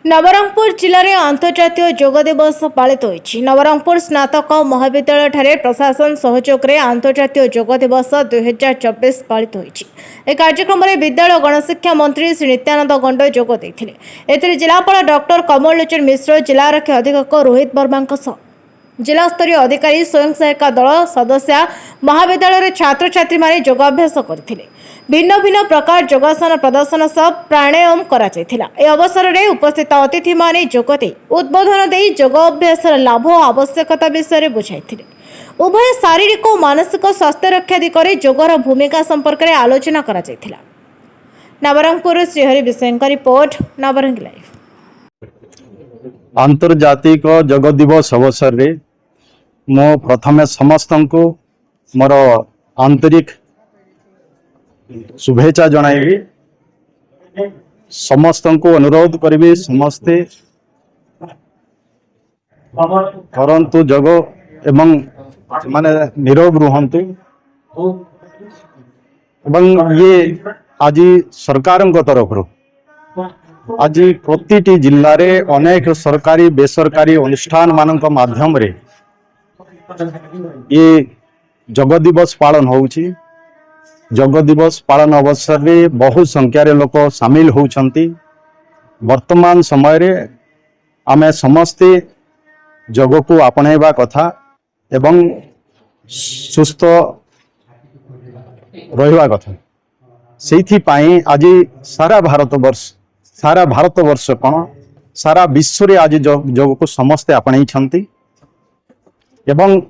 नवरंगपुर जिले में अंतर्जातीय योग दिवस पालित होइछि। नवरंगपुर स्नातक महाविद्यालय ठारे प्रशासन सहयोग में अंतर्जातीय योग दिवस 2024 पालित होइछि। ए कार्यक्रम में विद्यालय गणशिक्षा मंत्री श्री नित्यानंद गंड जोग देथिले। एथिरे जिलापाल डॉक्टर कमल लोचन मिश्र, जिला आरक्षी अधीक्षक रोहित वर्मा जिला स्तरीय अधिकारी, स्वयं सहायता दल सदस्य, महाविद्यालय छात्र छात्री माने योगाभ्यास करथिले। भिन्न भिन्न प्रकार योगासन प्रदर्शन सह प्राणायाम करा जायथिला। ए अवसर में उपस्थित अतिथि माने योगदे उद्बोधन दे योगाभ्यास लाभ और आवश्यकता विषय बुझाइथिले। उभय शारीरिक और मानसिक स्वास्थ्य रक्षा दिगरे योगर भूमिका संपर्क में आलोचना करा जायथिला। नवरंगपुर श्रीहरि विषयक रिपोर्ट, नवरंग लाइव। आंतर्जातिक योग दिवस अवसर रे मो प्रथमे समस्त को मोर आंतरिक शुभेच्छा जणाइबी। समस्त को अनुरोध करी समस्ते करंतु योग एवं माने निरोग रुहंतु। एवं ये आज सरकार तरफ आज प्रति जिले में अनेक सरकारी बेसरकारी अनुष्ठान मानक माध्यम रे ये योग दिवस पालन होउछि। योग दिवस पालन अवसर में बहु संख्यार लोक सामिल होउछंती। वर्तमान समय रे आमे समस्ते योग को आपणैबा कथा एवं सुस्थ रहिबा कथा। सेथि पाई आज सारा भारतवर्ष कौन सारा विश्व रे आज योग को समस्ते आपणाई छंती। एवं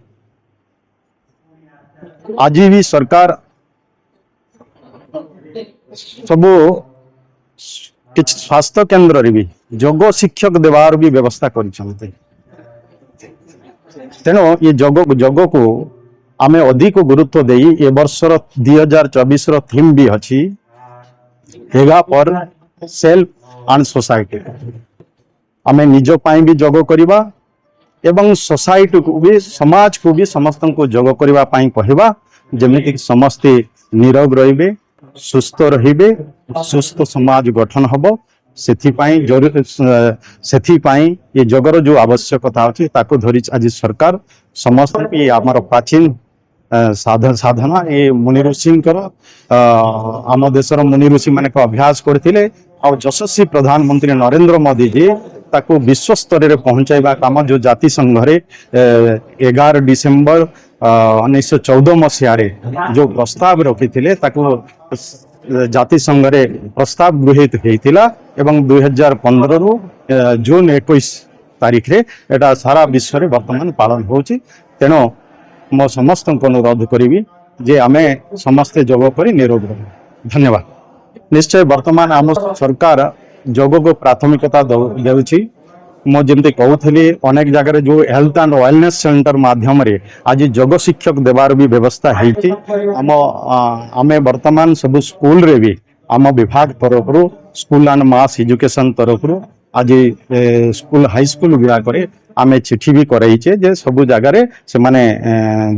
आज भी सरकार सबू किछ स्वास्थ्य केंद्र रे भी योग शिक्षक देवार भी व्यवस्था करिसंते। तेणु ये योग को आमे अधिक गुरुत्व देई ए वर्षर 2024 रो थीम भी अछि हेगा पर सेल्फ एंड सोसाइटी। आमे निज पाई भी योग करिबा एवं सोसाइटी को भी समाज को भी समस्त को योग करिबा पाई कहबा, जेमिति समस्ते निरोग रहिबे, सुस्थ रहिबे, सुस्थ समाज गठन हबो। सेथिपाई ये जगर जो आवश्यकता अछि ताको धरि आज सरकार समस्त ये आमर प्राचीन साधना ये मुनि ऋषिंकर आम देशर मुनि ऋषि माने को अभ्यास करथिले और यशस्वी प्रधानमंत्री नरेंद्र मोदी जी ताको विश्व स्तर रे पहुंचाइबा काम जो जाति संघ रे 11 डिसेंबर 1914 मसीह रे जो प्रस्ताव रखिथिले ताको जाति संघ रे प्रस्ताव गृहीत हेतिला एवं 2015 रु जून 21 तारीख रे एटा सारा विश्व रे वर्तमान पालन होची। तेनो मो समस्त को अनुरोध करी जे आमे समस्ते योग करी निरोग रह। धन्यवाद। निश्चय वर्तमान आम सरकार योग को प्राथमिकता देउछि। मो जेमते कहूली अनेक जगह जो हेल्थ एंड वेलनेस सेंटर माध्यम रे आज योग शिक्षक देवार भी व्यवस्था है। आमे वर्तमान सब स्कूल रे भी आम विभाग तरफ स्कूल एंड मास एजुकेशन तरफ आज स्कूल हाई स्कूल गुड़ाक आमे चिठी भी कराइचे जे सब जगह से माने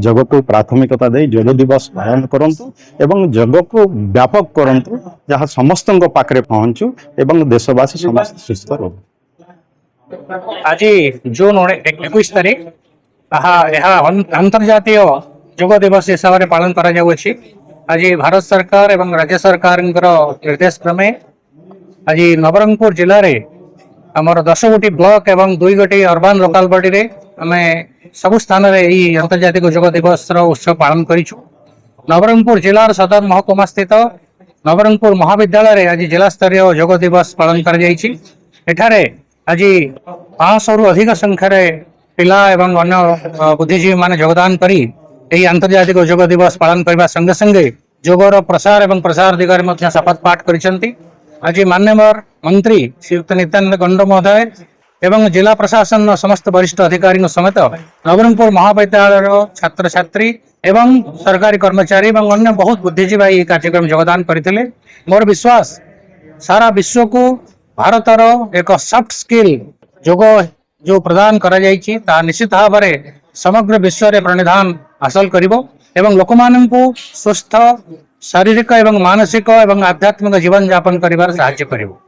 योग को प्राथमिकता दे योग दिवस पालन करंतु एवं योग को व्यापक करंतु जहाँ समस्त पाखरे पहुंचू एवं देशवासी समस्त सुस्थ रहो। आज जून 21 तारीख अंतर्जातीय योग दिवस हिसाब से पालन करा जाउछि। आज भारत सरकार एवं राज्य सरकार निर्देश क्रमे आज नवरंगपुर जिले में आमर 10 गोटी ब्लॉक एवं 2 गोटी अर्बान लोकाल बॉडी रे आमे सब स्थान रे ई अंतर्जातिक योग दिवस उत्सव पालन करिछु। नवरंगपुर जिलार सदर महकुमा स्थित नवरंगपुर महाविद्यालय रे आज जिला स्तरीय योग दिवस पालन कर जाइछि। एठारे आज 500 रु अधिक संख्यार पिला एवं अन्य बुद्धिजीवी माने योगदान करी एही अंतर्जातिक योग दिवस पालन करबा संगे संगे योगर प्रसार एवं प्रसार दिगरे मध्य शपथ पाठ करिसंती। आज माननीय मंत्री श्रीयुक्त नित्यानंद गंड महोदय एवं जिला प्रशासन समस्त वरिष्ठ अधिकारी समेत नवरंगपुर महाविद्यालय छात्र छात्री एवं सरकारी कर्मचारी एवं अन्य बहुत बुद्धिजीवी कार्यक्रम योगदान करते। मोर विश्वास सारा विश्व को भारतर एक सॉफ्ट स्किल योग जो प्रदान करा जाइछि ता निश्चित भाव में समग्र विश्व रे प्रणिधान हासिल करिवो एवं लोकमाननकु स्वस्थ शारीरिक एवं मानसिक एवं आध्यात्मिक जीवन यापन करिवार साहाय्य करिवो।